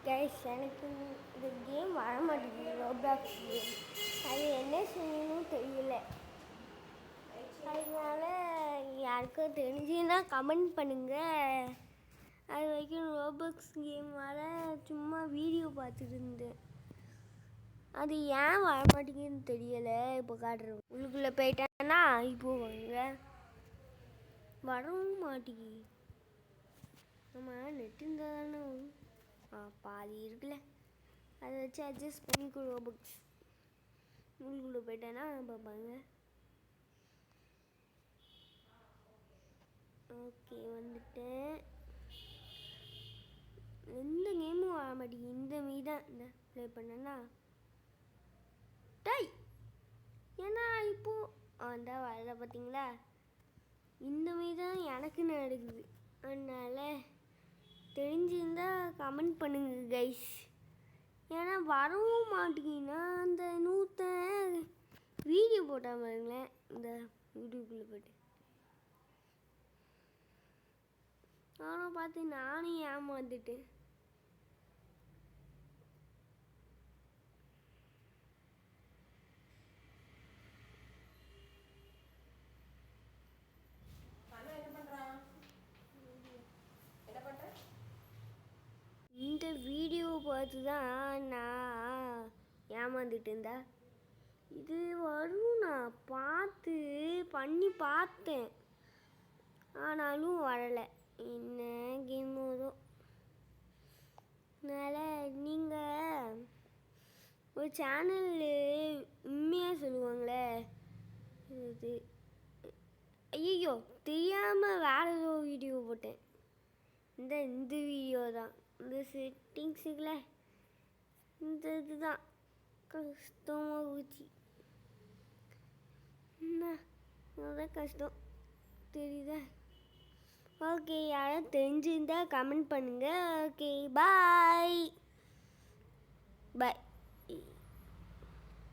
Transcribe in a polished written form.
Guys எனக்கு இந்த game வர மாட்டேங்குது. ரோப்ளாக்ஸ் கேம் அது என்ன செய்யணும்னு தெரியல. அதனால யாருக்கும் தெரிஞ்சுன்னா கமெண்ட் பண்ணுங்கள். அது வரைக்கும் ரோப்ளாக்ஸ் கேம் வர சும்மா வீடியோ பார்த்துட்டு இருந்தேன். அது ஏன் வர மாட்டேங்குதுன்னு தெரியலை. இப்போ காட்டுறேன். உள்ளுக்குள்ளே போயிட்டேன்னா இப்போ வாங்க வரவும் மாட்டேங்குது. நம்ம நெட் இருந்தால் தானே பாதி இருக்குல்ல, அதை வச்சு அட்ஜஸ்ட் பண்ணிக்கோ. புக்ஸ் உள்ளுக்குள்ளே போயிட்டேன்னா பார்ப்பாங்க. ஓகே வந்துட்டேன். எந்த கேமும் வர மாட்டேங்குது. இந்த மீ தான் இந்த ப்ளே பண்ணேன்னா டை ஏன்னா இப்போது அந்த வரல பார்த்தீங்களா. இந்த மீ தான் எனக்கு நடக்குது. அதனால் தெரிஞ்சிருந்தா கமெண்ட் பண்ணுங்க கைஸ். ஏன்னா வரவும் மாட்டேங்குதுன்னா அந்த வீடியோ போட்டால் பாருங்களேன். இந்த யூடியூப்பில் போய்ட்டு நானும் பார்த்து நானும் ஏமாந்துட்டேன். இந்த வீடியோ பார்த்து தான் நான் ஏமாந்துட்டு இருந்தா. இது வரும் நான் பார்த்து பண்ணி பார்த்தேன், ஆனாலும் வரலை. என்ன கேம் வரும். அதனால் நீங்கள் ஒரு சேனல் உண்மையாக சொல்லுவாங்களே, இது ஐயோ தெரியாமல் வேறு ஏதோ வீடியோ போட்டேன். இந்த வீடியோ தான். இந்த செட்டிங்ஸுக்குள்ள இந்த இதுதான் கஷ்டமாக போச்சு. அதான் கஷ்டம் தெரியுதா. ஓகே, யாரும் தெரிஞ்சிருந்தா கமெண்ட் பண்ணுங்கள். ஓகே பாய் பாய்.